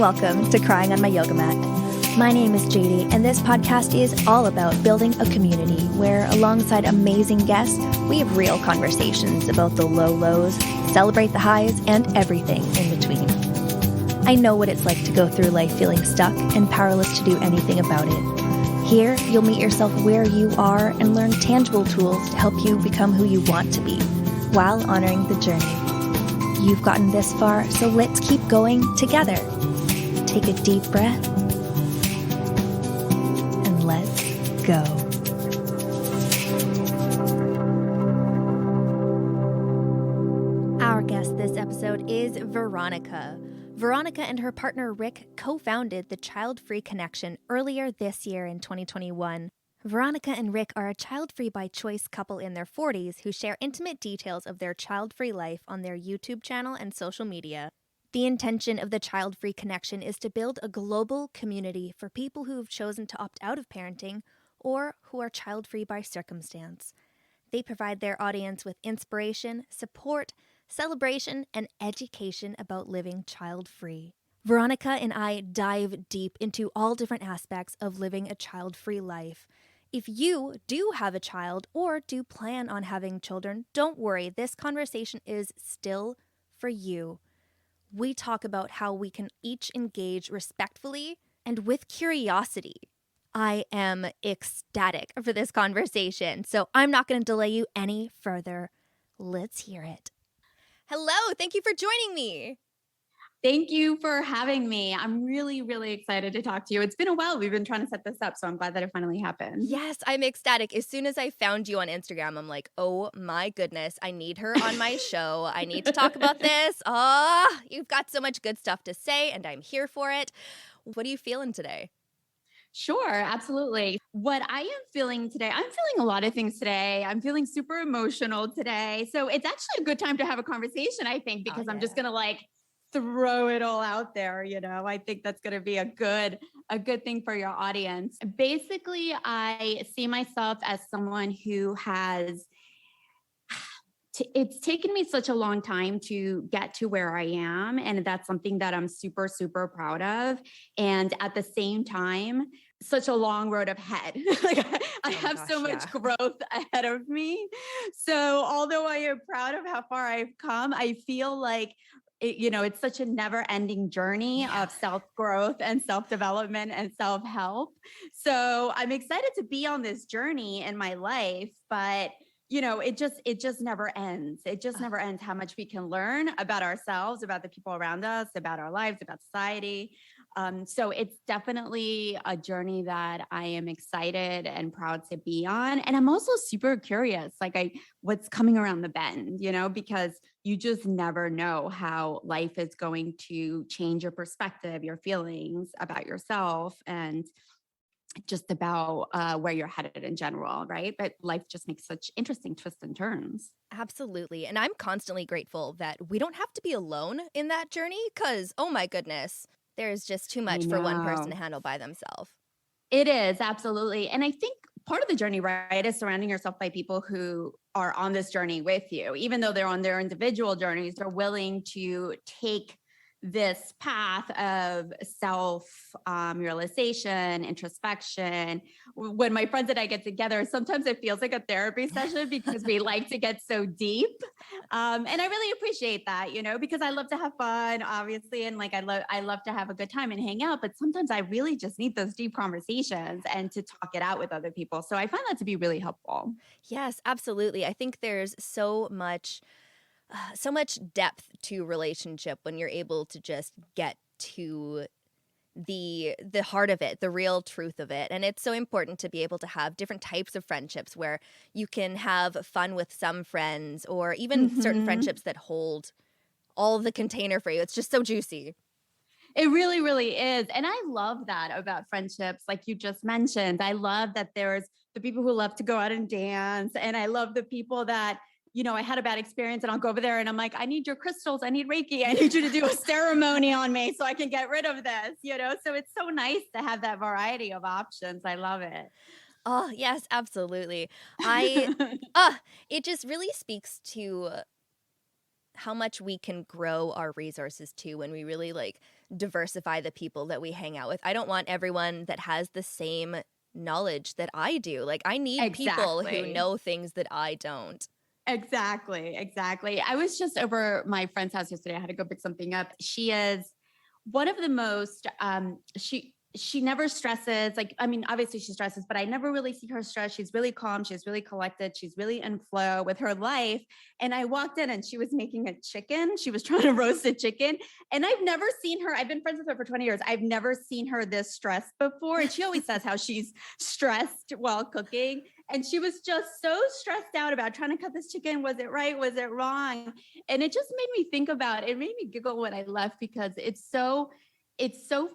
and welcome to Crying on My Yoga Mat. My name is JD, and this podcast is all about building a community where, alongside amazing guests, we have real conversations about the low lows, celebrate the highs, and everything in between. I know what it's like to go through life feeling stuck and powerless to do anything about it. Here, you'll meet yourself where you are and learn tangible tools to help you become who you want to be, while honoring the journey. You've gotten this far, so let's keep going together. Take a deep breath and let's go. Our guest this episode is Veronica. Veronica and her partner Rick co-founded the Childfree Connection earlier this year in 2021. Veronica and Rick are a child-free by choice couple in their 40s who share intimate details of their child-free life on their YouTube channel and social media. The intention of the Childfree Connection is to build a global community for people who have chosen to opt out of parenting or who are child-free by circumstance. They provide their audience with inspiration, support, celebration, and education about living child-free. Veronica and I dive deep into all different aspects of living a child-free life. If you do have a child or do plan on having children, don't worry, this conversation is still for you. We talk about how we can each engage respectfully and with curiosity. I am ecstatic for this conversation, so I'm not going to delay you any further. Let's hear it. Hello, thank you for joining me. Thank you for having me. I'm really, really excited to talk to you. It's been a while. We've been trying to set this up, so I'm glad that it finally happened. Yes, I'm ecstatic. As soon as I found you on Instagram, I'm like, oh my goodness, I need her on my show. I need to talk about this. You've got so much good stuff to say, and I'm here for it. What are you feeling today? Sure, absolutely. What I am feeling today, I'm feeling a lot of things today. I'm feeling super emotional today. So it's actually a good time to have a conversation, I think, because I'm just going to throw it all out there. I think that's going to be a good thing for your audience. Basically, I see myself as someone who has, it's taken me such a long time to get to where I am. And that's something that I'm super, super proud of. And at the same time, such a long road ahead. I have so much growth ahead of me. So although I am proud of how far I've come, I feel like it's such a never-ending journey of self-growth and self-development and self-help. So I'm excited to be on this journey in my life, but it just never ends. It just never ends how much we can learn about ourselves, about the people around us, about our lives, about society. So it's definitely a journey that I am excited and proud to be on. And I'm also super curious, what's coming around the bend, because you just never know how life is going to change your perspective, your feelings about yourself, and just about where you're headed in general, right? But life just makes such interesting twists and turns. Absolutely. And I'm constantly grateful that we don't have to be alone in that journey because, oh my goodness, there's just too much for one person to handle by themselves. It is, absolutely. And I think part of the journey, right, is surrounding yourself by people who are on this journey with you. Even though they're on their individual journeys, they're willing to take this path of self-realization, introspection. When my friends and I get together, sometimes it feels like a therapy session because we like to get so deep. And I really appreciate that, because I love to have fun, obviously. And I love to have a good time and hang out, but sometimes I really just need those deep conversations and to talk it out with other people. So I find that to be really helpful. Yes, absolutely. I think there's so much depth to relationship when you're able to just get to the heart of it, the real truth of it. And it's so important to be able to have different types of friendships where you can have fun with some friends or even certain friendships that hold all the container for you. It's just so juicy. It really, really is. And I love that about friendships, like you just mentioned. I love that there's the people who love to go out and dance. And I love the people that, I had a bad experience and I'll go over there and I'm like, I need your crystals. I need Reiki. I need you to do a ceremony on me so I can get rid of this, So it's so nice to have that variety of options. I love it. Oh, yes, absolutely. It just really speaks to how much we can grow our resources too when we really like diversify the people that we hang out with. I don't want everyone that has the same knowledge that I do. Like I need people who Exactly. know things that I don't. Exactly. I was just over my friend's house yesterday. I had to go pick something up. She is one of the most she never stresses. Like, I mean, obviously she stresses, but I never really see her stress. She's really calm, she's really collected, she's really in flow with her life. And I walked in and she was making a chicken. She was trying to roast a chicken. And I've never seen her, I've been friends with her for 20 years. I've never seen her this stressed before. And she always says how she's stressed while cooking. And she was just so stressed out about trying to cut this chicken. Was it right? Was it wrong? And it just made me think about it. It made me giggle when I left because it's so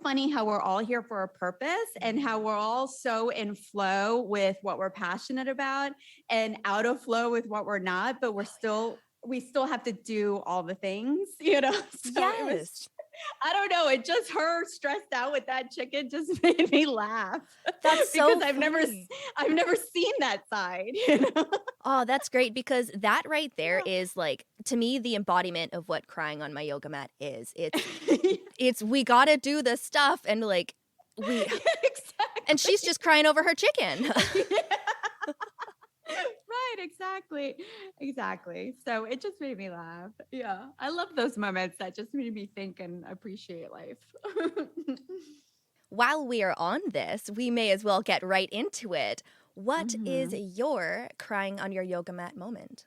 funny how we're all here for a purpose and how we're all so in flow with what we're passionate about and out of flow with what we're not, but we still have to do all the things, you know? So Yes. I don't know. It just her stressed out with that chicken just made me laugh. That's so because I've never seen that side. You know? Oh, that's great because that right there is like to me the embodiment of what crying on my yoga mat is. It's we got to do the stuff and like we Exactly. and she's just crying over her chicken. Right, exactly. So it just made me laugh. Yeah, I love those moments that just made me think and appreciate life. While we are on this, we may as well get right into it. What is your crying on your yoga mat moment?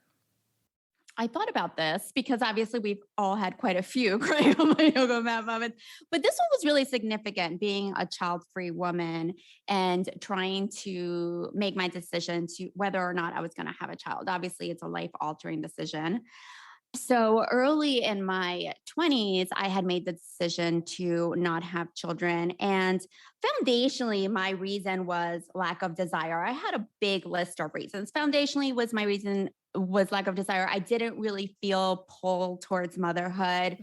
I thought about this because obviously we've all had quite a few crying on my yoga mat moments, but this one was really significant being a child-free woman and trying to make my decision to whether or not I was going to have a child. Obviously, it's a life-altering decision. So early in my 20s, I had made the decision to not have children. And foundationally, my reason was lack of desire. I had a big list of reasons. Foundationally was my reason was lack of desire. I didn't really feel pull towards motherhood.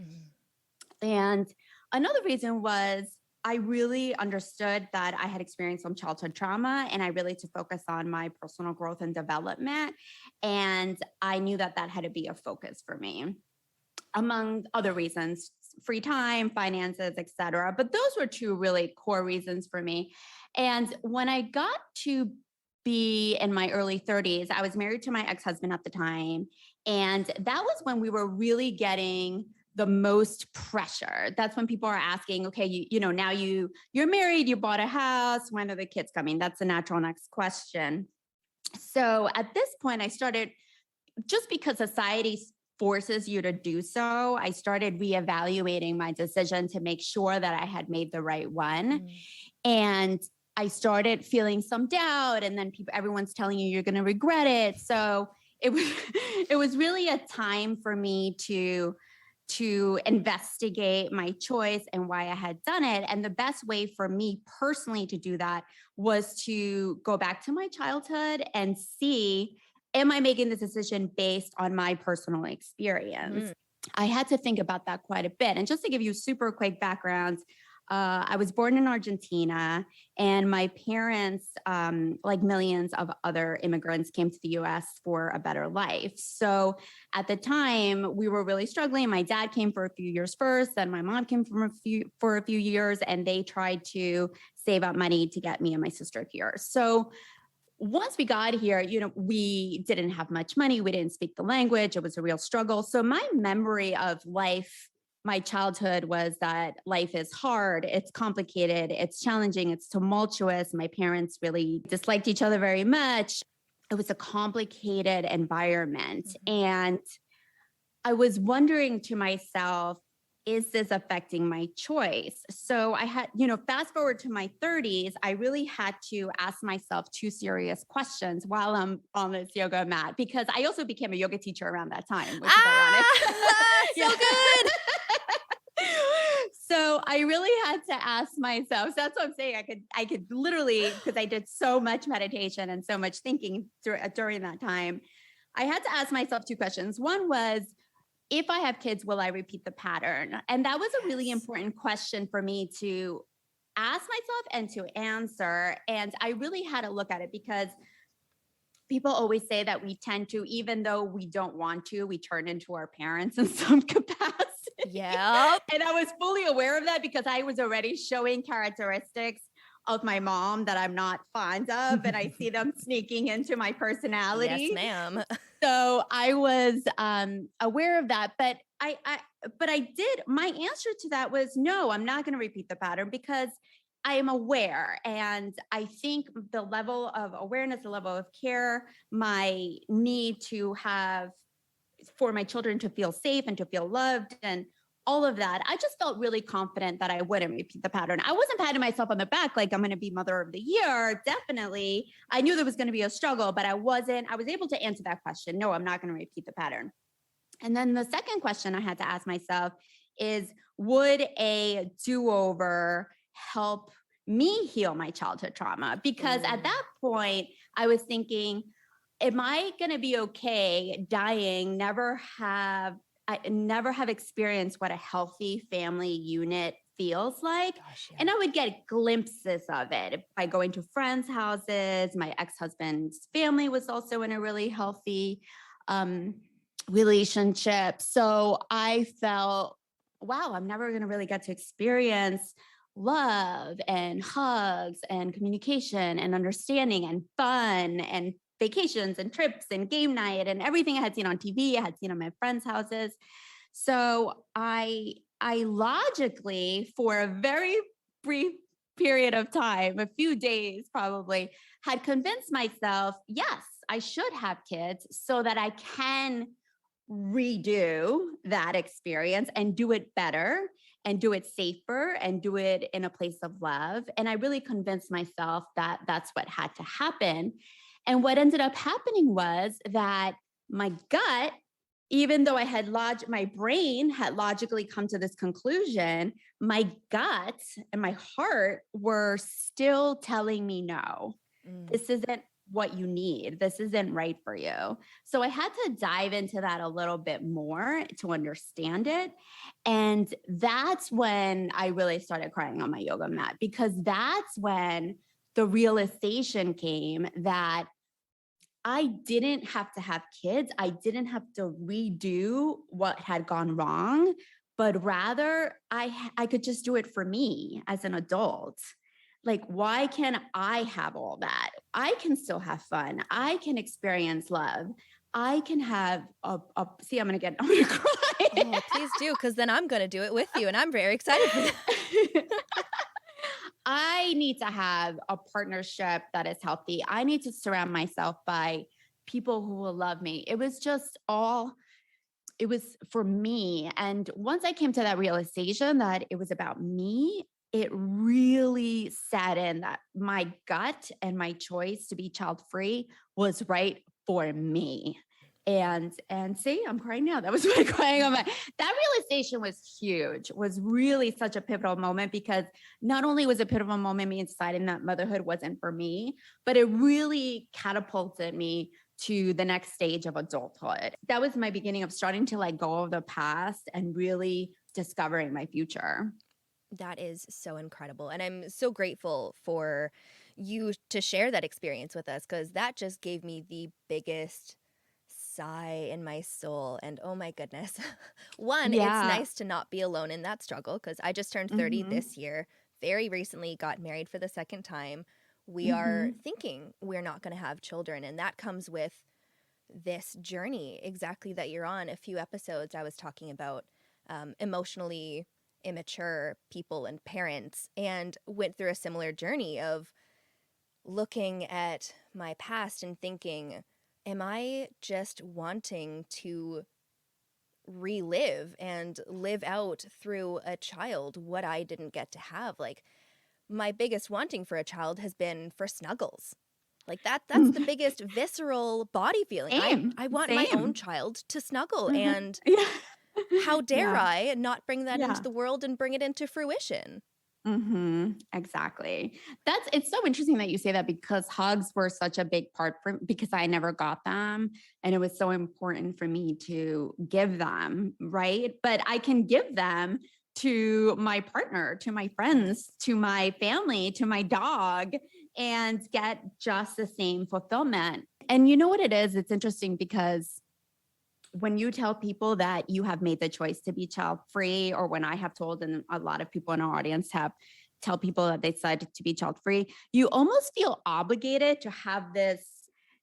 And another reason was I really understood that I had experienced some childhood trauma and I really to focus on my personal growth and development. And I knew that that had to be a focus for me, among other reasons, free time, finances, etc. But those were two really core reasons for me. And when I got to be in my early 30s, I was married to my ex-husband at the time. And that was when we were really getting the most pressure. That's when people are asking, okay, you know, now you're married, you bought a house, when are the kids coming? That's the natural next question. So at this point, I started, just because society forces you to do so, I started reevaluating my decision to make sure that I had made the right one. And I started feeling some doubt, and then everyone's telling you you're going to regret it. So it was really a time for me to investigate my choice and why I had done it. And the best way for me personally to do that was to go back to my childhood and see, am I making this decision based on my personal experience? I had to think about that quite a bit. And just to give you super quick background, I was born in Argentina, and my parents, like millions of other immigrants, came to the US for a better life. So at the time, we were really struggling. My dad came for a few years first, then my mom came for a few years, and they tried to save up money to get me and my sister here. So once we got here, you know, we didn't have much money. We didn't speak the language. It was a real struggle. So my memory of life, my childhood, was that life is hard, it's complicated, it's challenging, it's tumultuous. My parents really disliked each other very much. It was a complicated environment. And I was wondering to myself, is this affecting my choice? So I had, you know, fast forward to my 30s, I really had to ask myself two serious questions while I'm on this yoga mat, because I also became a yoga teacher around that time, which is ironic. So good. So I really had to ask myself. So that's what I'm saying. I could literally, because I did so much meditation and so much thinking during that time, I had to ask myself two questions. One was, if I have kids, will I repeat the pattern? And that was a really important question for me to ask myself and to answer. And I really had to look at it, because people always say that we tend to, even though we don't want to, we turn into our parents in some capacity. Yep. And I was fully aware of that because I was already showing characteristics of my mom that I'm not fond of, and I see them sneaking into my personality. Yes, ma'am. So I was aware of that, but I did. My answer to that was no. I'm not going to repeat the pattern because I am aware, and I think the level of awareness, the level of care, my need to have for my children to feel safe and to feel loved and all of that. I just felt really confident that I wouldn't repeat the pattern. I wasn't patting myself on the back like I'm going to be mother of the year. Definitely. I knew there was going to be a struggle, but I was able to answer that question. No, I'm not going to repeat the pattern. And then the second question I had to ask myself is, would a do-over help me heal my childhood trauma? Because at that point, I was thinking, am I going to be okay dying, I never have experienced what a healthy family unit feels like. Gosh, yeah. And I would get glimpses of it by going to friends' houses. My ex-husband's family was also in a really healthy relationship. So I felt, wow, I'm never going to really get to experience love and hugs and communication and understanding and fun and vacations and trips and game night and everything I had seen on TV, I had seen on my friends' houses. So I logically, for a very brief period of time, a few days probably, had convinced myself, yes, I should have kids so that I can redo that experience and do it better and do it safer and do it in a place of love. And I really convinced myself that that's what had to happen. And what ended up happening was that my gut, even though my brain had logically come to this conclusion, my gut and my heart were still telling me, no, this isn't what you need. This isn't right for you. So I had to dive into that a little bit more to understand it. And that's when I really started crying on my yoga mat, because that's when the realization came that I didn't have to have kids. I didn't have to redo what had gone wrong, but rather I could just do it for me as an adult. Like, why can't I have all that? I can still have fun. I can experience love. I can have see, I'm going to cry. Oh, please do, because then I'm going to do it with you, and I'm very excited for that. I need to have a partnership that is healthy. I need to surround myself by people who will love me. It was for me. And once I came to that realization that it was about me, it really sat in that my gut and my choice to be child-free was right for me. And see, I'm crying now. That was my crying on that realization was huge, was really such a pivotal moment, because not only was it a pivotal moment, me deciding that motherhood wasn't for me, but it really catapulted me to the next stage of adulthood. That was my beginning of starting to let go of the past and really discovering my future. That is so incredible. And I'm so grateful for you to share that experience with us, because that just gave me the biggest sigh in my soul. And oh my goodness. One, it's nice to not be alone in that struggle, because I just turned 30 this year, very recently got married for the second time. We are thinking we're not going to have children. And that comes with this journey exactly that you're on. A few episodes I was talking about emotionally immature people and parents, and went through a similar journey of looking at my past and thinking, am I just wanting to relive and live out through a child what I didn't get to have? Like, my biggest wanting for a child has been for snuggles. Like that's the biggest visceral body feeling. I want my own child to snuggle. And how dare I not bring that into the world and bring it into fruition? Exactly. It's so interesting that you say that, because hugs were such a big part because I never got them. And it was so important for me to give them, right? But I can give them to my partner, to my friends, to my family, to my dog, and get just the same fulfillment. And you know what it is? It's interesting because when you tell people that you have made the choice to be child free, or when I have told, and a lot of people in our audience have tell people that they decided to be child free, you almost feel obligated to have this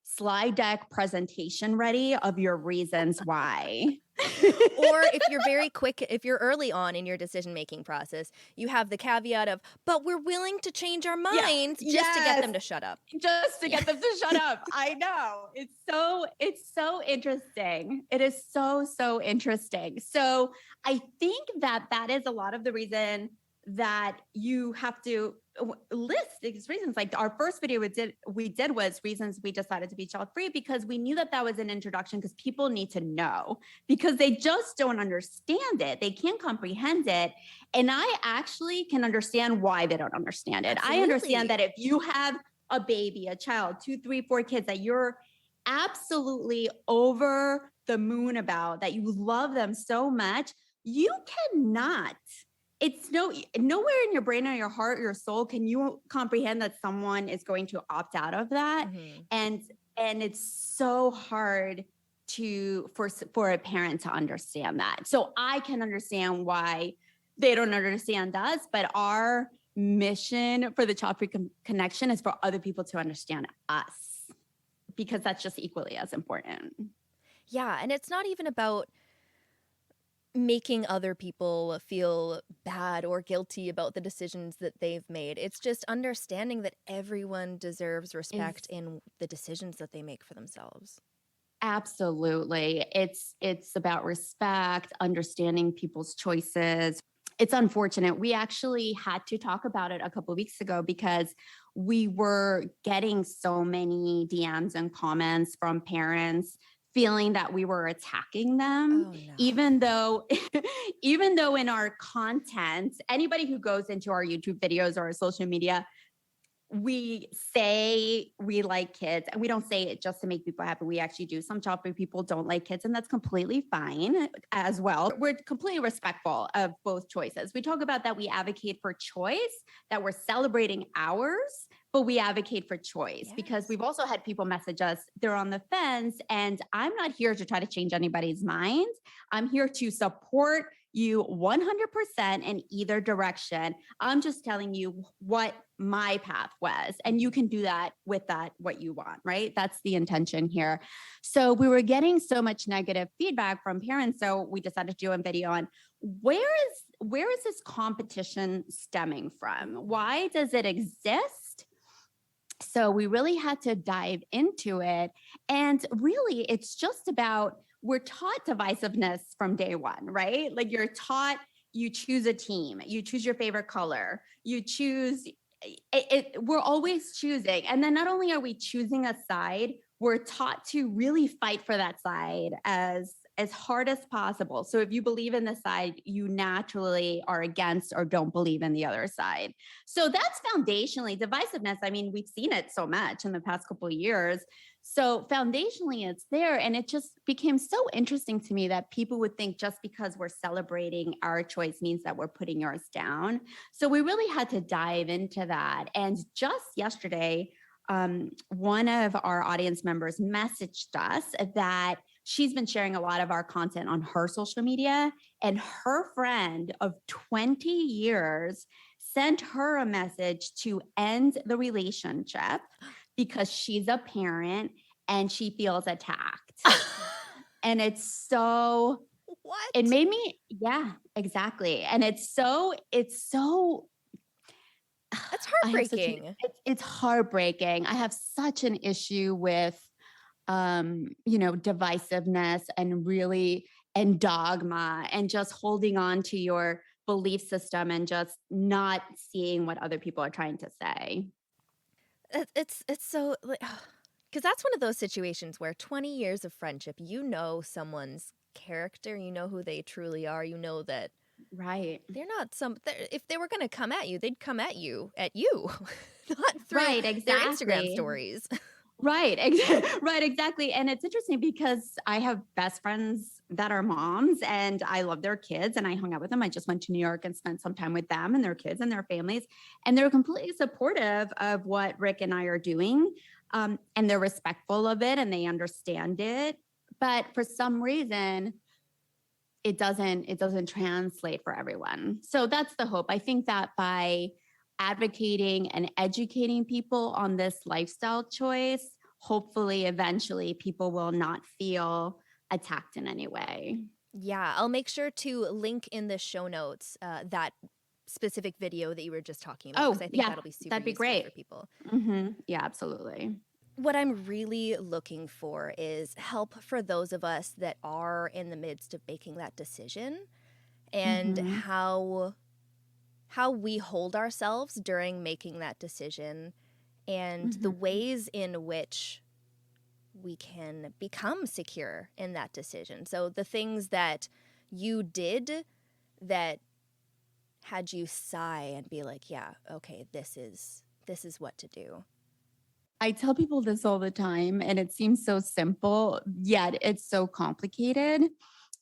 slide deck presentation ready of your reasons why. Or if you're very quick, if you're early on in your decision-making process, you have the caveat of, but we're willing to change our minds just to get them to shut up. Just to get them to shut up. I know. It's so interesting. It is so interesting. So I think that is a lot of the reason that you have to list these reasons. Like our first video we did was reasons we decided to be child free, because we knew that was an introduction, because people need to know, because they just don't understand it. They can't comprehend it. And I actually can understand why they don't understand it. Absolutely. I understand that if you have a baby, a child, 2, 3, 4 kids that you're absolutely over the moon about, that you love them so much, you cannot, it's nowhere in your brain or your heart, your soul, can you comprehend that someone is going to opt out of that. And it's so hard for a parent to understand that. So I can understand why they don't understand us, but our mission for the Child-Free Connection is for other people to understand us, because that's just equally as important. Yeah, and it's not even about making other people feel bad or guilty about the decisions that they've made. It's just understanding that everyone deserves respect in the decisions that they make for themselves. Absolutely. It's about respect, understanding people's choices. It's unfortunate. We actually had to talk about it a couple of weeks ago because we were getting so many DMs and comments from parents feeling that we were attacking them. Oh, no. even though in our content, anybody who goes into our YouTube videos or our social media, we say we like kids, and we don't say it just to make people happy. We actually do. Some child-free people don't like kids, and that's completely fine as well. We're completely respectful of both choices. We talk about that we advocate for choice, that we're celebrating ours, but we advocate for choice. Yes. Because we've also had people message us, they're on the fence, and I'm not here to try to change anybody's mind. I'm here to support you 100% in either direction. I'm just telling you what my path was, and you can do that with what you want, right? That's the intention here. So we were getting so much negative feedback from parents, so we decided to do a video on where is this competition stemming from? Why does it exist? So we really had to dive into it, and really it's just about, we're taught divisiveness from day one, right? Like you're taught, you choose a team, you choose your favorite color, you choose it. We're always choosing. And then not only are we choosing a side, we're taught to really fight for that side as hard as possible. So if you believe in the side, you naturally are against or don't believe in the other side. So that's foundationally divisiveness. I mean, we've seen it so much in the past couple of years. So foundationally it's there. And it just became so interesting to me that people would think just because we're celebrating our choice means that we're putting yours down. So we really had to dive into that. And just yesterday, one of our audience members messaged us that she's been sharing a lot of our content on her social media, and her friend of 20 years sent her a message to end the relationship because she's a parent and she feels attacked. And it's so, what? It made me, yeah, exactly. And it's so That's heartbreaking. It's heartbreaking. I have such an issue with, divisiveness and dogma, and just holding on to your belief system and just not seeing what other people are trying to say. It's so, because that's one of those situations where 20 years of friendship, you know someone's character, you know who they truly are, you know that Right. they're not if they were going to come at you, they'd come at you, not through Right, their exactly. Instagram stories. Right, right, exactly. And it's interesting because I have best friends that are moms, and I love their kids, and I hung out with them. I just went to New York and spent some time with them and their kids and their families, and they're completely supportive of what Rick and I are doing. and they're respectful of it and they understand it. But for some reason, it doesn't translate for everyone. So that's the hope. I think that by advocating and educating people on this lifestyle choice, hopefully eventually people will not feel attacked in any way. Yeah, I'll make sure to link in the show notes that specific video that you were just talking about, because I think that'll be super that'd be useful great for people. Yeah, absolutely. What I'm really looking for is help for those of us that are in the midst of making that decision, and how we hold ourselves during making that decision, and the ways in which we can become secure in that decision. So the things that you did that had you sigh and be like, yeah, okay, this is what to do. I tell people this all the time, and it seems so simple, yet it's so complicated,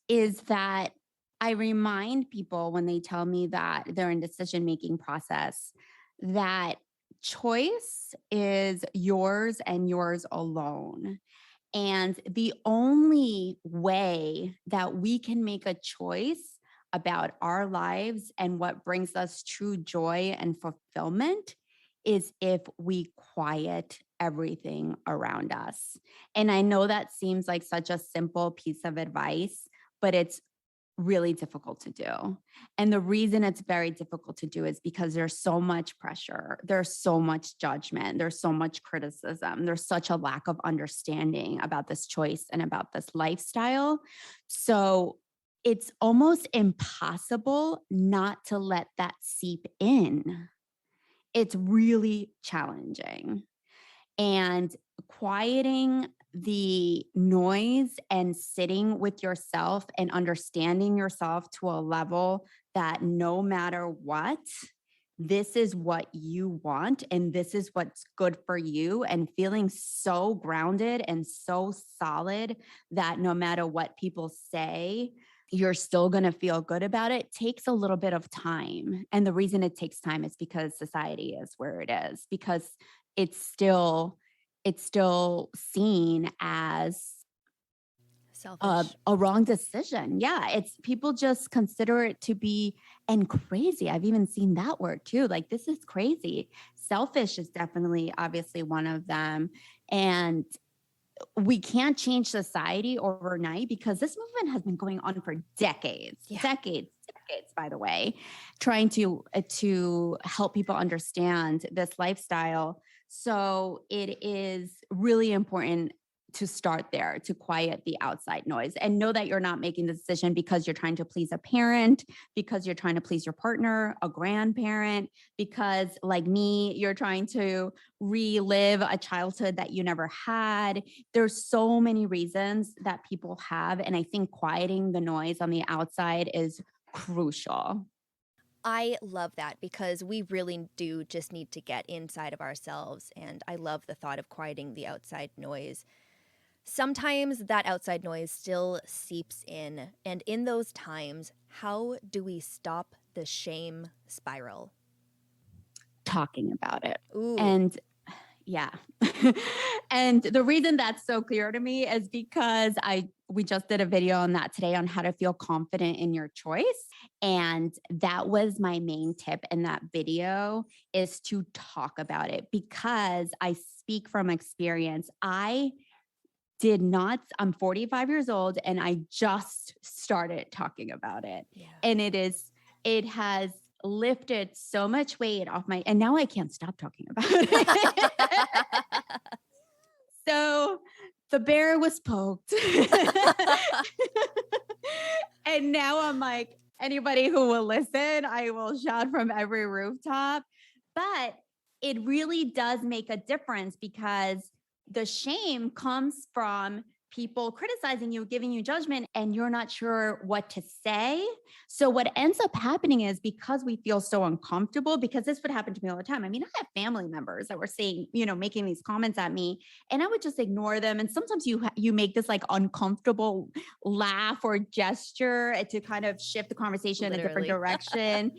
is that I remind people when they tell me that they're in decision-making process, that choice is yours and yours alone. And the only way that we can make a choice about our lives and what brings us true joy and fulfillment is if we quiet everything around us. And I know that seems like such a simple piece of advice, but it's really difficult to do. And the reason it's very difficult to do is because there's so much pressure, there's so much judgment, there's so much criticism, there's such a lack of understanding about this choice and about this lifestyle. So it's almost impossible not to let that seep in. It's really challenging. And quieting the noise and sitting with yourself and understanding yourself to a level that no matter what, this is what you want and this is what's good for you, and feeling so grounded and so solid that no matter what people say, you're still going to feel good about it, takes a little bit of time. And the reason it takes time is because society is where it is, because it's still seen as Selfish. a wrong decision. Yeah, it's people just consider it to be, and crazy. I've even seen that word too. Like, this is crazy. Selfish is definitely obviously one of them. And we can't change society overnight because this movement has been going on for decades, decades, by the way, trying to help people understand this lifestyle. So it is really important to start there, to quiet the outside noise and know that you're not making the decision because you're trying to please a parent, because you're trying to please your partner, a grandparent, because like me, you're trying to relive a childhood that you never had. There's so many reasons that people have. And I think quieting the noise on the outside is crucial. I love that, because we really do just need to get inside of ourselves. And I love the thought of quieting the outside noise. Sometimes that outside noise still seeps in. And in those times, how do we stop the shame spiral? Talking about it. Ooh. And yeah. And the reason that's so clear to me is because we just did a video on that today on how to feel confident in your choice. And that was my main tip in that video, is to talk about it, because I speak from experience. I'm 45 years old and I just started talking about it. Yeah. And it has lifted so much weight off and now I can't stop talking about it. So the bear was poked. And now I'm like, anybody who will listen, I will shout from every rooftop. But it really does make a difference, because the shame comes from people criticizing you, giving you judgment, and you're not sure what to say. So what ends up happening is, because we feel so uncomfortable, because this would happen to me all the time. I mean, I have family members that were saying, making these comments at me, and I would just ignore them. And sometimes you make this like uncomfortable laugh or gesture to kind of shift the conversation in a different direction,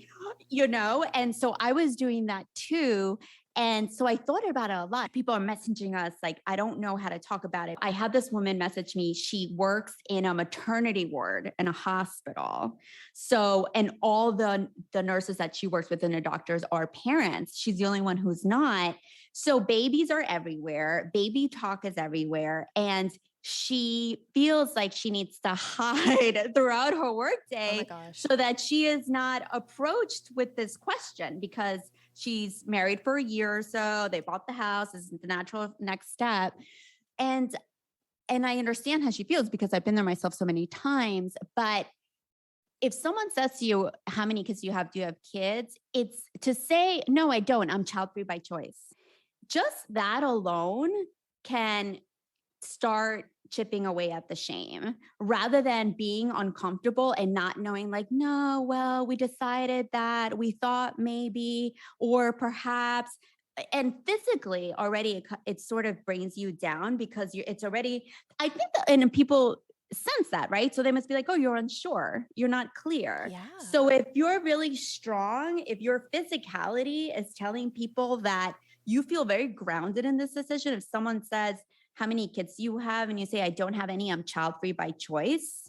And so I was doing that too. And so I thought about it a lot. People are messaging us like, I don't know how to talk about it. I had this woman message me. She works in a maternity ward in a hospital. So, and all the nurses that she works with and the doctors are parents. She's the only one who's not. So babies are everywhere. Baby talk is everywhere. And she feels like she needs to hide throughout her workday so that she is not approached with this question, because she's married for a year or so. They bought the house. This is the natural next step. And I understand how she feels because I've been there myself so many times. But if someone says to you, how many kids do you have? Do you have kids? It's to say, no, I don't. I'm child free by choice. Just that alone can start chipping away at the shame, rather than being uncomfortable and not knowing like, no, well, we decided that, we thought maybe, or perhaps, and physically already it sort of brings you down because it's already, I think that, and people sense that, right? So they must be like, oh, you're unsure, you're not clear. Yeah. So if you're really strong, if your physicality is telling people that you feel very grounded in this decision, if someone says, how many kids do you have? And you say, I don't have any, I'm child free by choice.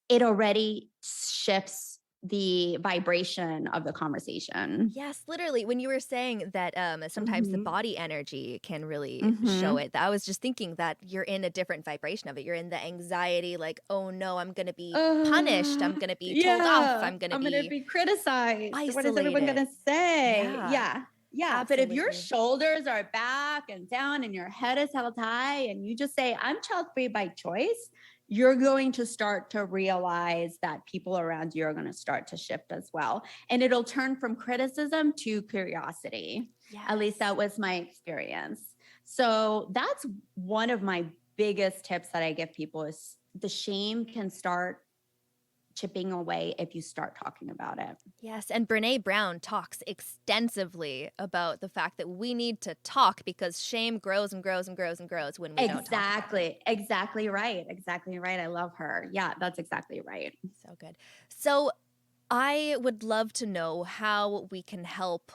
It already shifts the vibration of the conversation. Yes, literally. When you were saying that sometimes the body energy can really show it, I was just thinking that you're in a different vibration of it. You're in the anxiety, like, oh no, I'm going to be punished. I'm going to be told off. I'm going to be criticized. isolated. What is everyone going to say? Yeah. Yeah. But if your shoulders are back and down and your head is held high and you just say, I'm child free by choice, you're going to start to realize that people around you are going to start to shift as well. And it'll turn from criticism to curiosity. Yes. At least that was my experience. So that's one of my biggest tips that I give people is the shame can start chipping away if you start talking about it. Yes, and Brene Brown talks extensively about the fact that we need to talk because shame grows and grows and grows and grows when we don't talk about it. Exactly right. Exactly right. I love her. Yeah, that's exactly right. So good. So I would love to know how we can help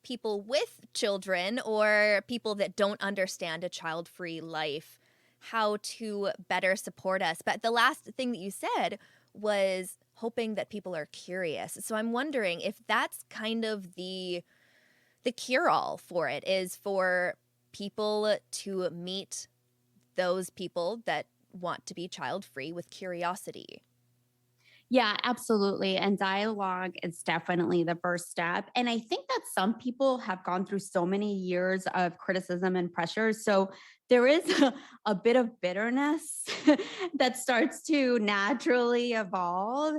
people with children or people that don't understand a child-free life, how to better support us. But the last thing that you said was hoping that people are curious. So I'm wondering if that's kind of the cure-all for it, is for people to meet those people that want to be child-free with curiosity. Yeah, absolutely. And dialogue is definitely the first step. And I think that some people have gone through so many years of criticism and pressure. So there is a bit of bitterness that starts to naturally evolve.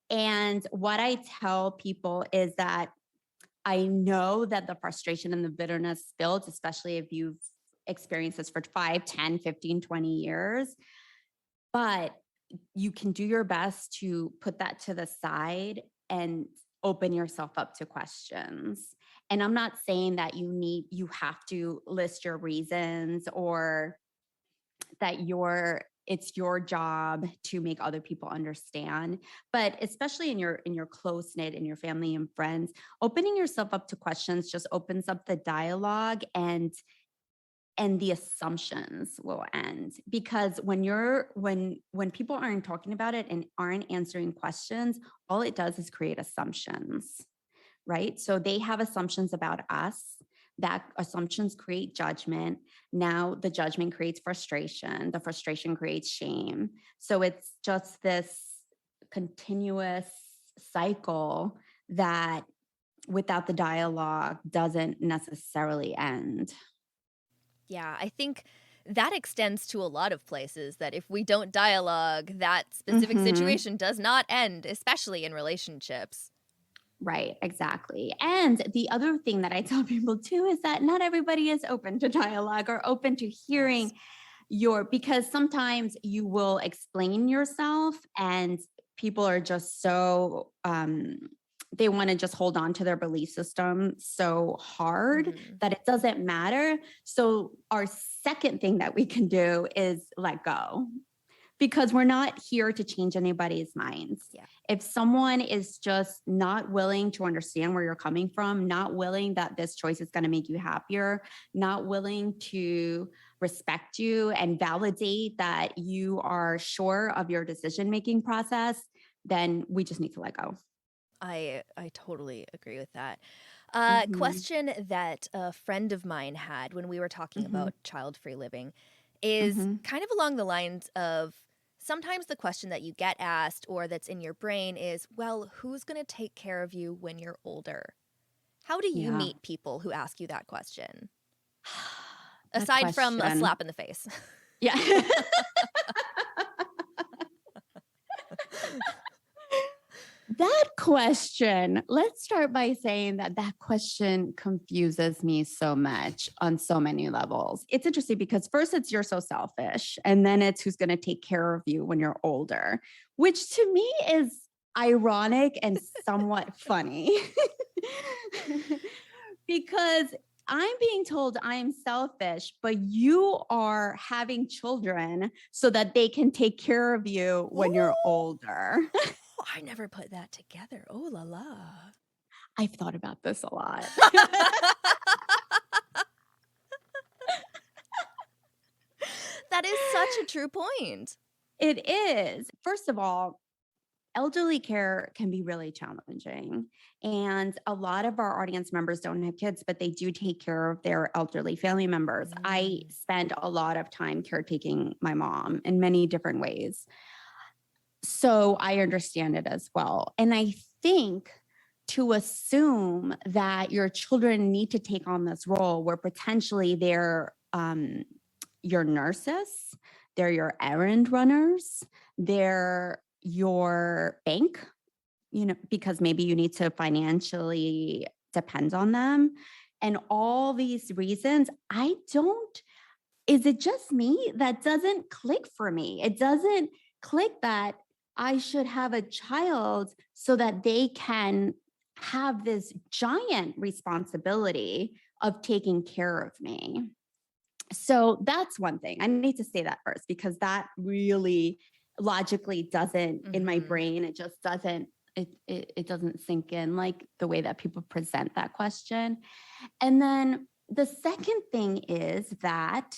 And what I tell people is that I know that the frustration and the bitterness builds, especially if you've experienced this for 5, 10, 15, 20 years. But you can do your best to put that to the side and open yourself up to questions. And I'm not saying that you have to list your reasons or that it's your job to make other people understand, but especially in your close knit, in your family and friends, opening yourself up to questions just opens up the dialogue, and the assumptions will end. Because when people aren't talking about it and aren't answering questions, all it does is create assumptions, right? So they have assumptions about us. That assumptions create judgment. Now the judgment creates frustration. The frustration creates shame. So it's just this continuous cycle that without the dialogue doesn't necessarily end. Yeah, I think that extends to a lot of places, that if we don't dialogue, that specific situation does not end, especially in relationships. Right, exactly. And the other thing that I tell people too is that not everybody is open to dialogue or open to hearing because sometimes you will explain yourself and people are just so they want to just hold on to their belief system so hard that it doesn't matter. So our second thing that we can do is let go. because we're not here to change anybody's minds. Yeah. If someone is just not willing to understand where you're coming from, not willing that this choice is going to make you happier, not willing to respect you and validate that you are sure of your decision-making process, then we just need to let go. I totally agree with that. Mhm, Question that a friend of mine had when we were talking mhm, about child-free living is mhm. kind of along the lines of sometimes the question that you get asked or that's in your brain is, well, who's going to take care of you when you're older? How do you Yeah. meet people who ask you that question? That Aside from a question. slap in the face. Yeah. That question, let's start by saying that that question confuses me so much on so many levels. It's interesting because first it's you're so selfish, and then it's who's going to take care of you when you're older, which to me is ironic and somewhat funny. Because I'm being told I'm selfish, but you are having children so that they can take care of you when you're Oh, older. I never put that together. Oh la la. I've thought about this a lot. That is such a true point. It is. First of all, elderly care can be really challenging. And a lot of our audience members don't have kids, but they do take care of their elderly family members. I Mm. spend a lot of time caretaking my mom in many different ways. So I understand it as well. And I think to assume that your children need to take on this role where potentially they're your nurses, they're your errand runners, they're your bank, because maybe you need to financially depend on them. And all these reasons, is it just me that doesn't click for me? It doesn't click that I should have a child so that they can have this giant responsibility of taking care of me. So that's one thing. I need to say that first because that really logically doesn't in my Mhm. brain. It just doesn't. It doesn't sink in like the way that people present that question. And then the second thing is that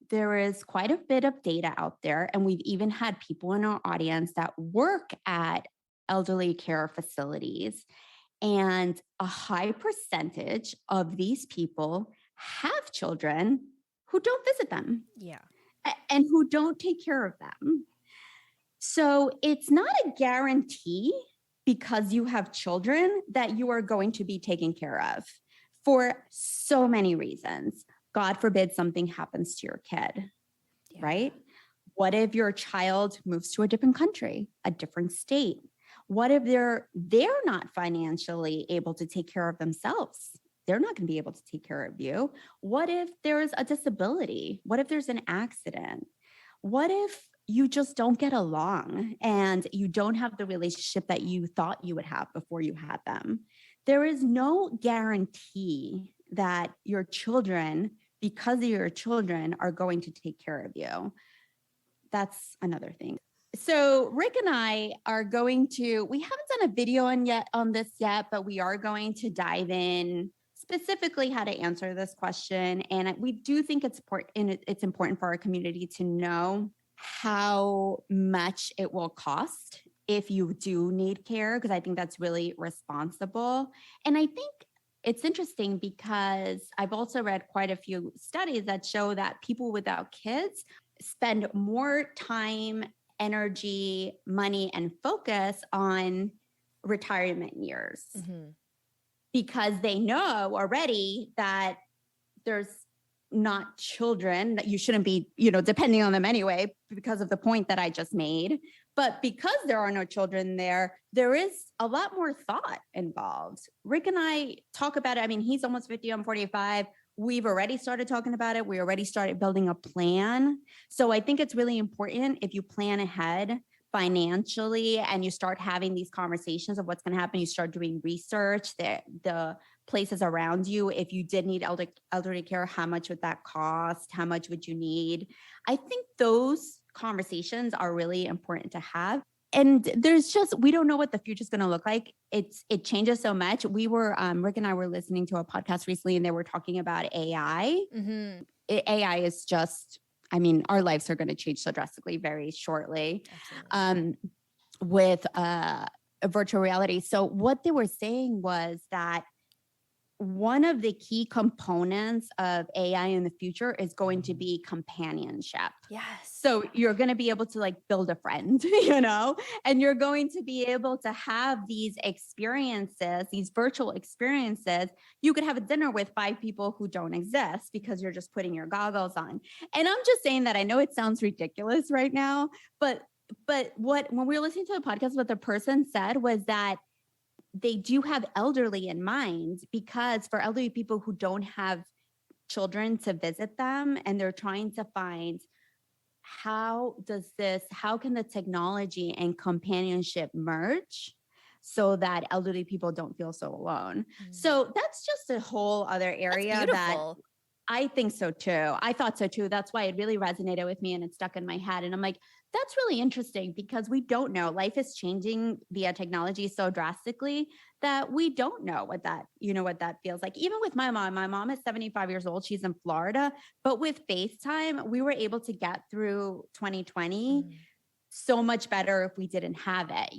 there is quite a bit of data out there, and we've even had people in our audience that work at elderly care facilities. And a high percentage of these people have children who don't visit them Yeah. and who don't take care of them. So it's not a guarantee because you have children that you are going to be taken care of for so many reasons. God forbid something happens to your kid, Yeah. right? What if your child moves to a different country, a different state? What if they're not financially able to take care of themselves? They're not going to be able to take care of you. What if there's a disability? What if there's an accident? What if you just don't get along and you don't have the relationship that you thought you would have before you had them? There is no guarantee that your children, because of your children, are going to take care of you. That's another thing. So Rick and I are we haven't done a video on this yet, but we are going to dive in specifically how to answer this question. And we do think it's important for our community to know how much it will cost if you do need care, because I think that's really responsible. And I think it's interesting because I've also read quite a few studies that show that people without kids spend more time, energy, money, and focus on retirement years Mhm. because they know already that there's not children that you shouldn't be, depending on them anyway, because of the point that I just made. But because there are no children there is a lot more thought involved. Rick and I talk about it. I mean, he's almost 50, I'm 45. We've already started talking about it. We already started building a plan. So I think it's really important if you plan ahead financially and you start having these conversations of what's going to happen. You start doing research, the places around you. If you did need elderly care, how much would that cost? How much would you need? I think those conversations are really important to have. And we don't know what the future is going to look like. It changes so much. Rick and I were listening to a podcast recently, and they were talking about AI. Mm-hmm. AI is just, I mean, our lives are going to change so drastically very shortly. Absolutely. With virtual reality. So what they were saying was that one of the key components of AI in the future is going to be companionship. Yes. So you're going to be able to like build a friend, and you're going to be able to have these experiences, these virtual experiences. You could have a dinner with 5 people who don't exist because you're just putting your goggles on. And I'm just saying that I know it sounds ridiculous right now, but when we were listening to the podcast, what the person said was that they do have elderly in mind, because for elderly people who don't have children to visit them, and they're trying to find how can the technology and companionship merge so that elderly people don't feel so alone. So that's just a whole other area that I think so too. I thought so too. That's why it really resonated with me and it stuck in my head. And I'm like, that's really interesting, because we don't know. Life is changing via technology so drastically that we don't know what that feels like. Even with my mom is 75 years old. She's in Florida, but with FaceTime, we were able to get through 2020 so much better if we didn't have it.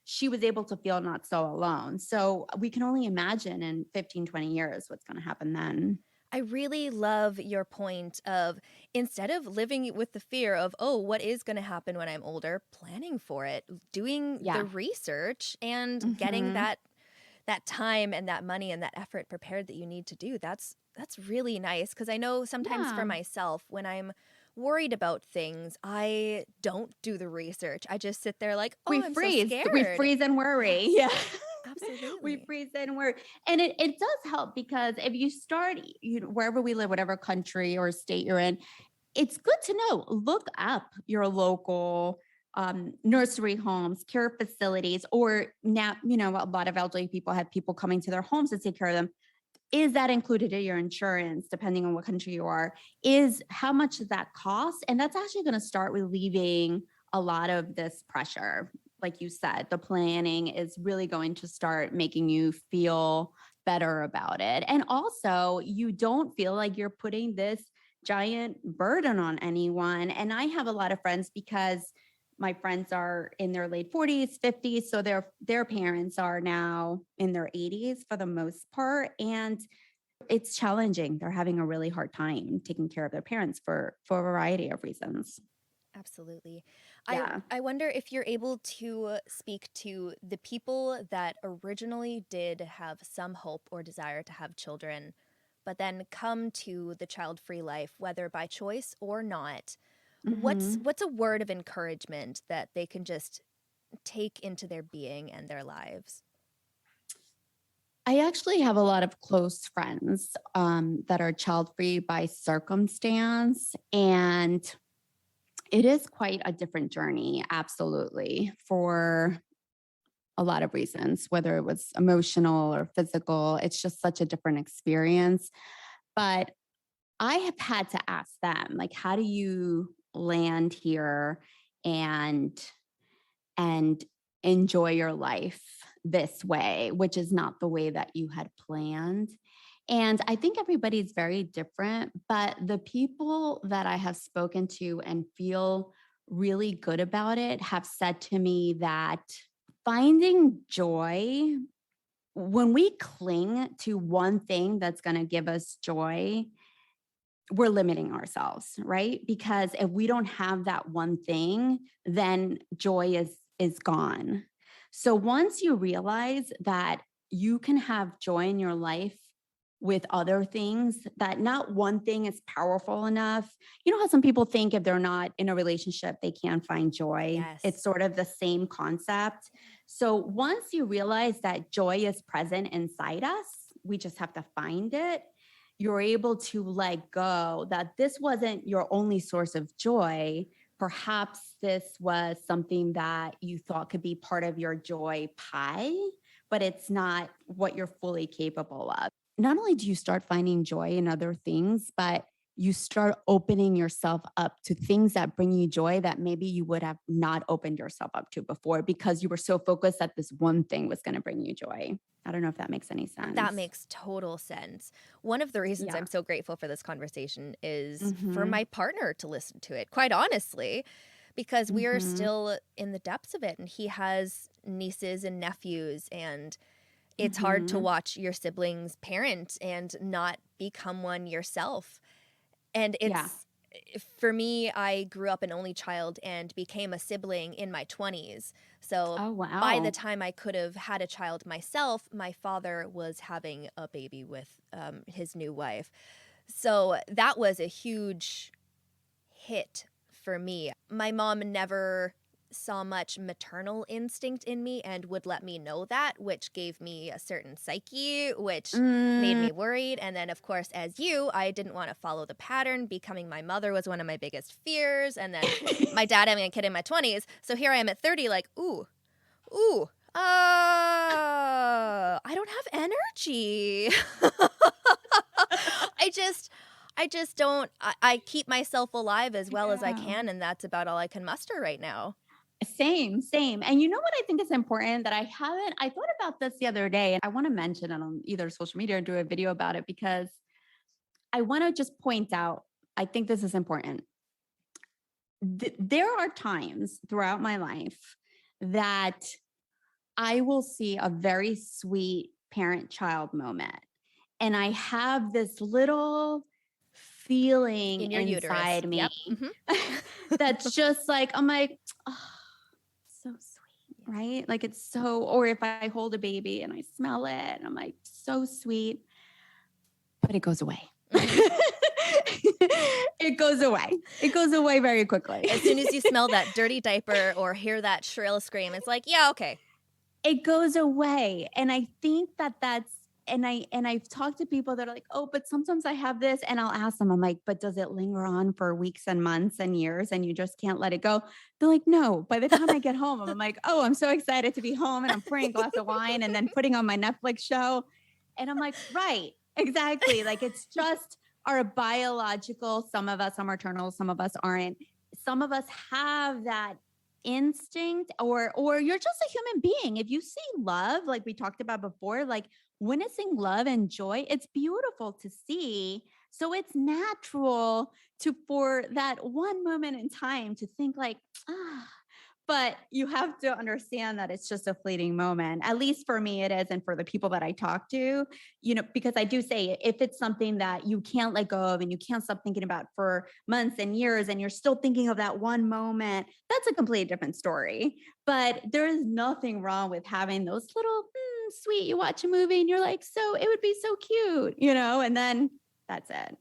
She was able to feel not so alone. So we can only imagine in 15, 20 years what's going to happen then. I really love your point of, instead of living with the fear of, oh, what is going to happen when I'm older, planning for it, doing the research and getting that time and that money and that effort prepared that you need to do. That's really nice, because I know sometimes for myself, when I'm worried about things, I don't do the research. I just sit there like, oh, I'm so scared. We freeze and worry. Yeah. Absolutely. We freeze and worry. And it does help, because if you start, wherever we live, whatever country or state you're in, it's good to know. Look up your local nursery homes, care facilities, or now, a lot of elderly people have people coming to their homes to take care of them. Is that included in your insurance, depending on what country you are? How much does that cost? And that's actually going to start relieving a lot of this pressure. Like you said, the planning is really going to start making you feel better about it. And also, you don't feel like you're putting this giant burden on anyone. And I have a lot of friends, because my friends are in their late 40s, 50s. So their parents are now in their 80s for the most part. And it's challenging. They're having a really hard time taking care of their parents for a variety of reasons. Absolutely. Yeah. I wonder if you're able to speak to the people that originally did have some hope or desire to have children, but then come to the child-free life, whether by choice or not. What's a word of encouragement that they can just take into their being and their lives? I actually have a lot of close friends that are child-free by circumstance, and it is quite a different journey, absolutely, for a lot of reasons, whether it was emotional or physical. It's just such a different experience. But I have had to ask them, like, how do you land here and enjoy your life this way, which is not the way that you had planned? And I think everybody's very different, but the people that I have spoken to and feel really good about it have said to me that finding joy, when we cling to one thing that's going to give us joy, we're limiting ourselves, right? Because if we don't have that one thing, then joy is gone. So once you realize that you can have joy in your life with other things, that not one thing is powerful enough. You know how some people think if they're not in a relationship, they can't find joy? Yes. It's sort of the same concept. So once you realize that joy is present inside us, we just have to find it. You're able to let go that this wasn't your only source of joy. Perhaps this was something that you thought could be part of your joy pie, but it's not what you're fully capable of. Not only do you start finding joy in other things, but you start opening yourself up to things that bring you joy that maybe you would have not opened yourself up to before because you were so focused that this one thing was going to bring you joy. I don't know if that makes any That sense. makes total sense. One of the reasons Yeah. I'm so grateful for this conversation is for Mm-hmm. my partner to listen to it, quite honestly, because we are Mm-hmm. still in the depths of it. And he has nieces and nephews, and it's hard to Mm-hmm. watch your siblings parent and not become one yourself. And Yeah. it's for me, I grew up an only child and became a sibling in my 20s. So Oh, by the wow. time I could have had a child myself, my father was having a baby with his new wife. So that was a huge hit for me. My mom never saw much maternal instinct in me and would let me know that, which gave me a certain psyche, which made Mm, me worried. And then, of course, as you, I didn't want to follow the pattern. Becoming my mother was one of my biggest fears. And then my dad having a kid in my 20s. So here I am at 30, like, I don't have energy. I just I just don't I keep myself alive as well as I yeah. can, and that's about all I can muster right now. Same, same. And you know what I think is important that I thought about this the other day and I want to mention it on either social media or do a video about it because I want to just point out, I think this is important. There are times throughout my life that I will see a very sweet parent child moment. And I have this little feeling In your uterus. inside me Yep. Mhm. that's just like, I'm like, oh, so sweet, right? Like it's so, or if I hold a baby and I smell it, and I'm like, so sweet, but it goes away. Mhm. It goes away. It goes away very quickly. As soon as you smell that dirty diaper or hear that shrill scream, it's like, yeah, okay. It goes away. And I think that that's, and I've talked to people that are like, oh, but sometimes I have this, and I'll ask them, I'm like, but does it linger on for weeks and months and years and you just can't let it go? They're like, no. By the time I get home, I'm like, oh, I'm so excited to be home, and I'm pouring a glass of wine and then putting on my Netflix show. And I'm like, right, exactly. Like it's just our biological, some of us are maternal, some of us aren't. Some of us have that instinct, or you're just a human being. If you see love, like we talked about before, like witnessing love and joy, it's beautiful to see. So it's natural to, for that one moment in time, to think like, ah, but you have to understand that it's just a fleeting moment. At least for me, it is. And for the people that I talk to, you know, because I do say, if it's something that you can't let go of and you can't stop thinking about for months and years, and you're still thinking of that one moment, that's a completely different story. But there is nothing wrong with having those little sweet, you watch a movie and you're like, so it would be so cute, you know, and then that's it.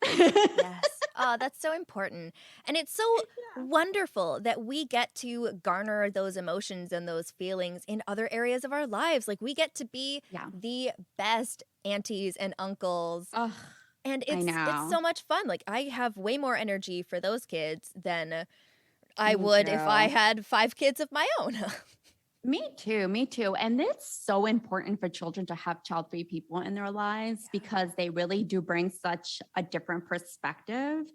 Yes. Oh, that's so important. And it's so Yeah. wonderful that we get to garner those emotions and those feelings in other areas of our lives. Like we get to be Yeah. the best aunties and uncles. Oh, And I it's know. so much fun. Like I have way more energy for those kids than I Me would if I too. had 5 kids of my own. Me too. Me too. And it's so important for children to have child-free people in their lives because they really do bring such a different perspective.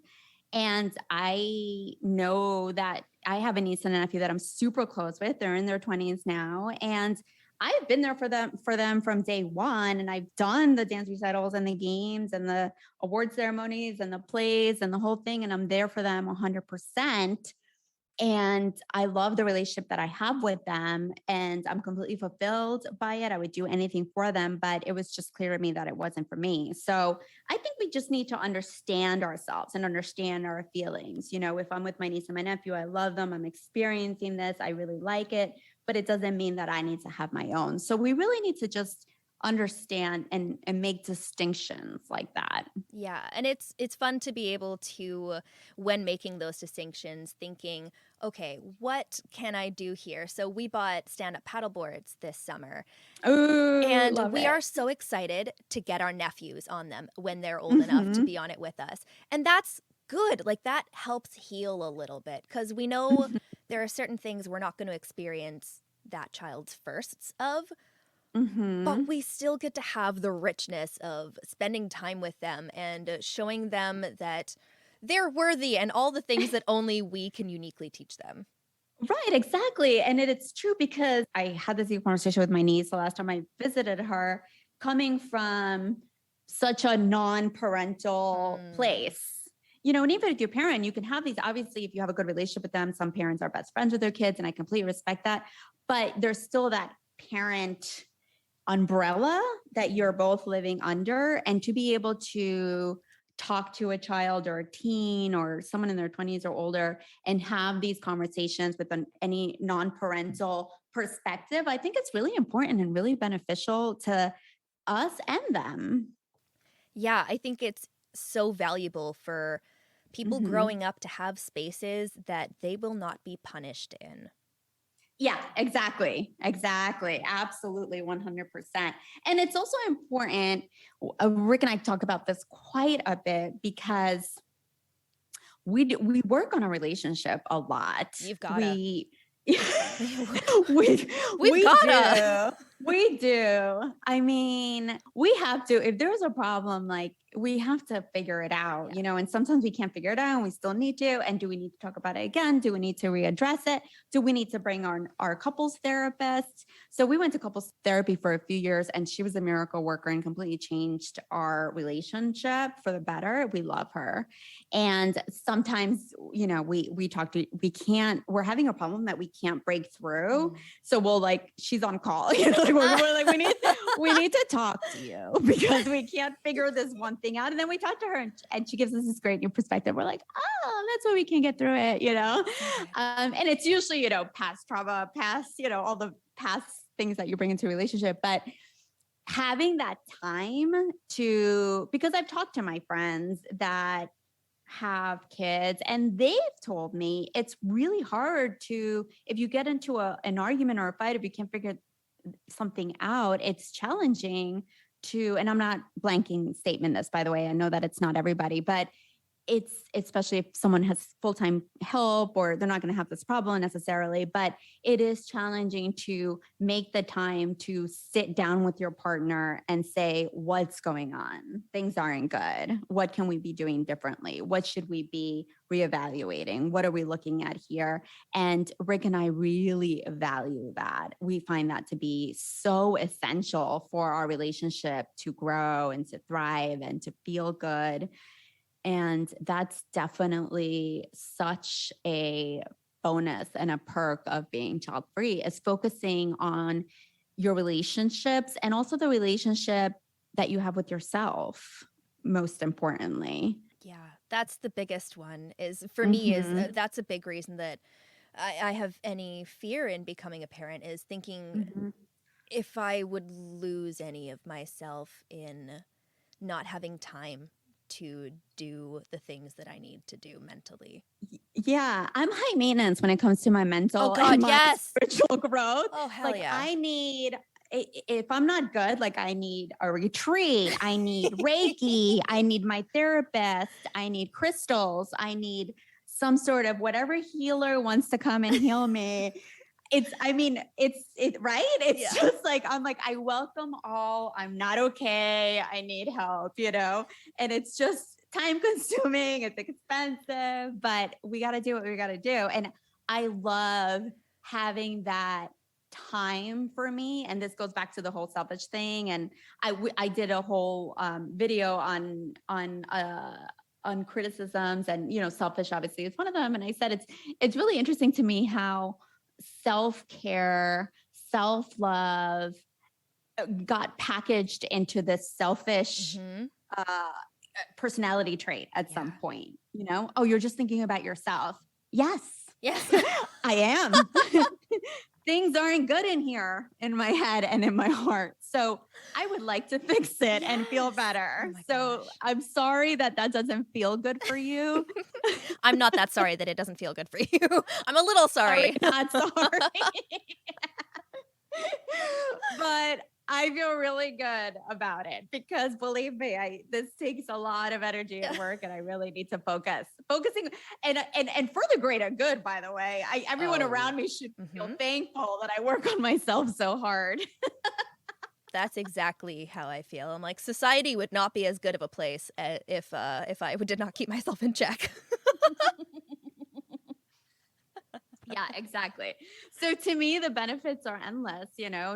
And I know that I have a niece and a nephew that I'm super close with. They're in their 20s now. And I've been there for them from day one. And I've done the dance recitals and the games and the award ceremonies and the plays and the whole thing. And I'm there for them 100%. And I love the relationship that I have with them, and I'm completely fulfilled by it. I would do anything for them, but it was just clear to me that it wasn't for me. So I think we just need to understand ourselves and understand our feelings. You know, if I'm with my niece and my nephew, I love them, I'm experiencing this, I really like it, but it doesn't mean that I need to have my own. So we really need to just understand and make distinctions like that. Yeah, and it's fun to be able to, when making those distinctions, thinking, okay, what can I do here? So we bought stand-up paddle boards this summer, Oh, and love we it. are so excited to get our nephews on them when they're old enough to Mm-hmm. be on it with us. And that's good. Like that helps heal a little bit because we know Mm-hmm. there are certain things we're not going to experience that child's firsts of, Mm-hmm. but we still get to have the richness of spending time with them and showing them that they're worthy and all the things that only we can uniquely teach them. Right, exactly. And it's true because I had this conversation with my niece the last time I visited her, coming from such a non-parental place. And even with your parent, you can have these, obviously, if you have a good relationship with them, some parents are best friends with their kids, and I completely respect that. But there's still that parent umbrella that you're both living under. And to be able to talk to a child or a teen or someone in their 20s or older and have these conversations with any non-parental perspective, I think it's really important and really beneficial to us and them. Yeah, I think it's so valuable for people growing up to have spaces that they will not be punished in. Yeah, exactly. Absolutely. 100%. And it's also important. Rick and I talk about this quite a bit because we work on a relationship a lot. You've got to. We do. I mean, we have to, if there's a problem, like we have to figure it out, and sometimes we can't figure it out and we still need to. And do we need to talk about it again? Do we need to readdress it? Do we need to bring our couples therapist? So we went to couples therapy for a few years, and she was a miracle worker and completely changed our relationship for the better. We love her. And sometimes, we're having a problem that we can't break through. So she's on call, we're like, we need to talk to you because we can't figure this one thing out. And then we talk to her and she gives us this great new perspective. We're like, oh, that's why we can get through it, and it's usually, past trauma, past, all the past things that you bring into a relationship, but having that time because I've talked to my friends that have kids and they've told me it's really hard if you get into an argument or a fight, if you can't figure something out, it's challenging and I'm not blanking statement this, by the way, I know that it's not everybody, but it's especially if someone has full-time help or they're not going to have this problem necessarily, but it is challenging to make the time to sit down with your partner and say, what's going on? Things aren't good. What can we be doing differently? What should we be reevaluating? What are we looking at here? And Rick and I really value that. We find that to be so essential for our relationship to grow and to thrive and to feel good. And that's definitely such a bonus and a perk of being child-free, is focusing on your relationships and also the relationship that you have with yourself, most importantly. Yeah, that's the biggest one for me that's a big reason that I have any fear in becoming a parent, is thinking if I would lose any of myself in not having time to do the things that I need to do mentally. Yeah, I'm high maintenance when it comes to my mental and my spiritual growth. Oh, hell yeah. If I'm not good, I need a retreat, I need Reiki, I need my therapist, I need crystals, I need some sort of whatever healer wants to come and heal me. Right? It's just I welcome all. I'm not okay. I need help, and it's just time consuming. It's expensive, but we got to do what we got to do. And I love having that time for me. And this goes back to the whole selfish thing. And I did a whole video on criticisms and, selfish obviously is one of them. And I said, it's really interesting to me how self-care, self-love got packaged into this selfish personality trait at some point, oh, you're just thinking about yourself. Yes, I am. Things aren't good in here in my head and in my heart. So I would like to fix it and feel better. Gosh. I'm sorry that doesn't feel good for you. I'm not that sorry that it doesn't feel good for you. I'm a little sorry. Not sorry. But I feel really good about it because believe me, this takes a lot of energy at work and I really need to focusing and for the greater good, by the way. Everyone around me should feel thankful that I work on myself so hard. That's exactly how I feel. I'm like, society would not be as good of a place if I did not keep myself in check. Yeah, exactly. So to me, the benefits are endless,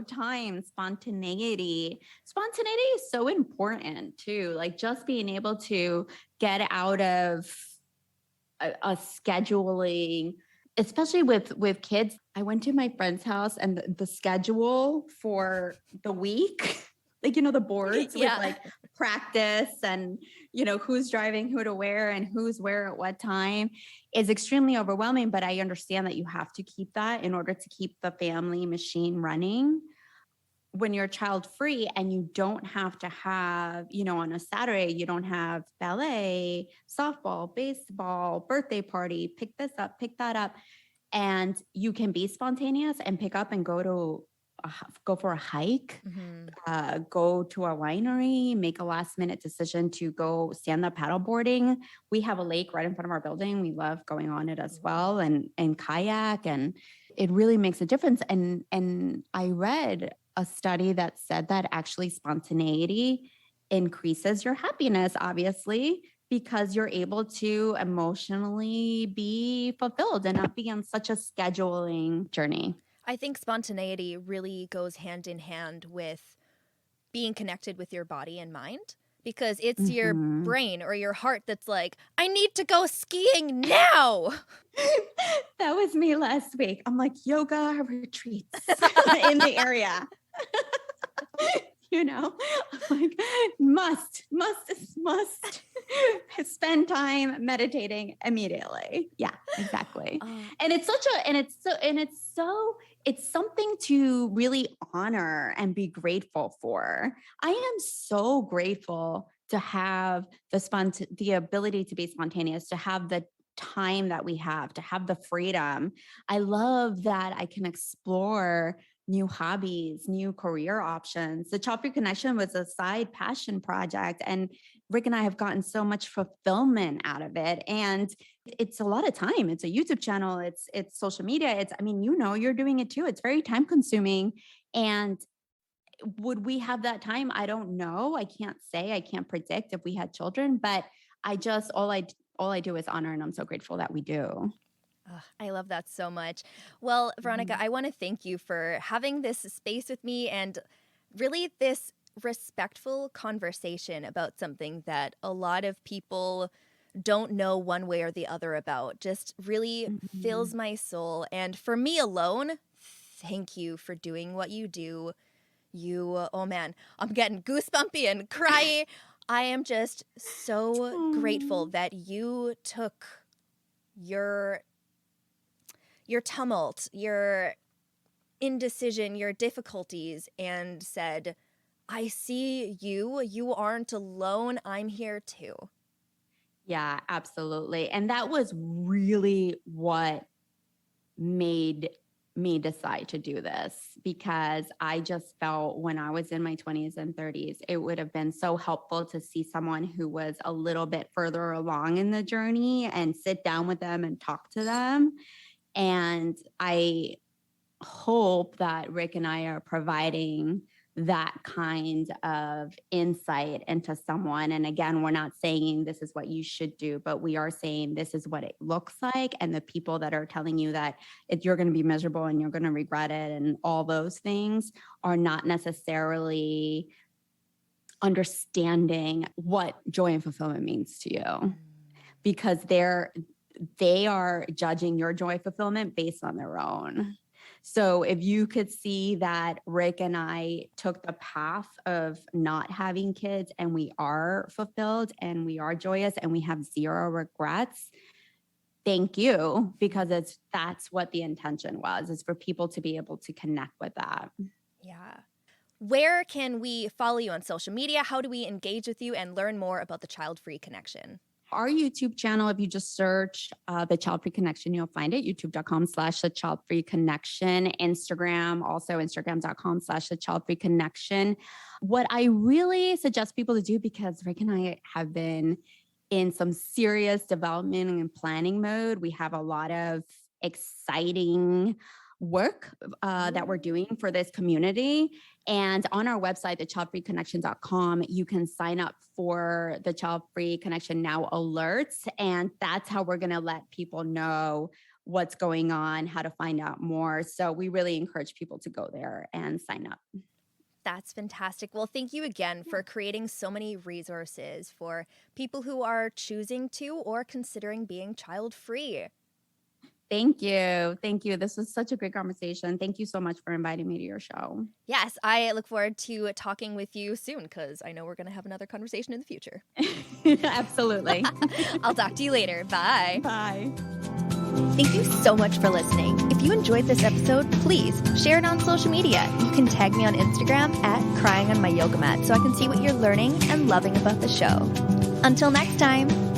time, spontaneity. Spontaneity is so important too. Like just being able to get out of a scheduling, especially with kids. I went to my friend's house and the schedule for the week, like, the boards with Yeah. like practice and, who's driving who to where and who's where at what time is extremely overwhelming. But I understand that you have to keep that in order to keep the family machine running. When you're child free and you don't have to have, on a Saturday, you don't have ballet, softball, baseball, birthday party, pick this up, pick that up. And you can be spontaneous and pick up and go for a hike, go to a winery, make a last minute decision to go stand up paddleboarding. We have a lake right in front of our building. We love going on it as well, and kayak, and it really makes a difference. And I read a study that said that actually spontaneity increases your happiness, obviously, because you're able to emotionally be fulfilled and not be on such a scheduling journey. I think spontaneity really goes hand in hand with being connected with your body and mind, because it's your brain or your heart that's like, I need to go skiing now. That was me last week. I'm like, yoga retreats in the area. I'm like, must spend time meditating immediately. Yeah, exactly. And it's something to really honor and be grateful for. I am so grateful to have the ability to be spontaneous, to have the time that we have, to have the freedom. I love that I can explore new hobbies, new career options. The Childfree Connection was a side passion project, and Rick and I have gotten so much fulfillment out of it. And it's a lot of time. It's a YouTube channel. It's social media. You're doing it too. It's very time consuming. And would we have that time? I don't know. I can't say. I can't predict if we had children, but all I do is honor, and I'm so grateful that we do. Oh, I love that so much. Well, Veronica, I want to thank you for having this space with me and really this respectful conversation about something that a lot of people don't know one way or the other about. Just really fills my soul. And for me alone, thank you for doing what you do. Oh man, I'm getting goosebumpy and cryy. I am just so grateful that you took your tumult, your indecision, your difficulties, and said, I see you. You aren't alone. I'm here too. Yeah, absolutely. And that was really what made me decide to do this, because I just felt when I was in my 20s and 30s, it would have been so helpful to see someone who was a little bit further along in the journey and sit down with them and talk to them. And I hope that Rick and I are providing that kind of insight into someone. And again, we're not saying this is what you should do, but we are saying this is what it looks like. And the people that are telling you that you're going to be miserable and you're going to regret it and all those things are not necessarily understanding what joy and fulfillment means to you, because they are judging your joy fulfillment based on their own. So if you could see that Rick and I took the path of not having kids and we are fulfilled and we are joyous and we have zero regrets, thank you, because that's what the intention was, is for people to be able to connect with that. Yeah. Where can we follow you on social media? How do we engage with you and learn more about the Childfree Connection? Our YouTube channel, if you just search the Childfree Connection, you'll find it. YouTube.com/the Childfree Connection. Instagram, also Instagram.com/the Childfree Connection. What I really suggest people to do, because Rick and I have been in some serious development and planning mode, we have a lot of exciting work that we're doing for this community. And on our website, the childfreeconnection.com, you can sign up for the Child Free Connection Now alerts. And that's how we're going to let people know what's going on, how to find out more. So we really encourage people to go there and sign up. That's fantastic. Well, thank you again for creating so many resources for people who are choosing to or considering being child-free. Thank you. Thank you. This was such a great conversation. Thank you so much for inviting me to your show. Yes, I look forward to talking with you soon because I know we're going to have another conversation in the future. Absolutely. I'll talk to you later. Bye. Bye. Thank you so much for listening. If you enjoyed this episode, please share it on social media. You can tag me on Instagram at crying on my yoga mat so I can see what you're learning and loving about the show. Until next time.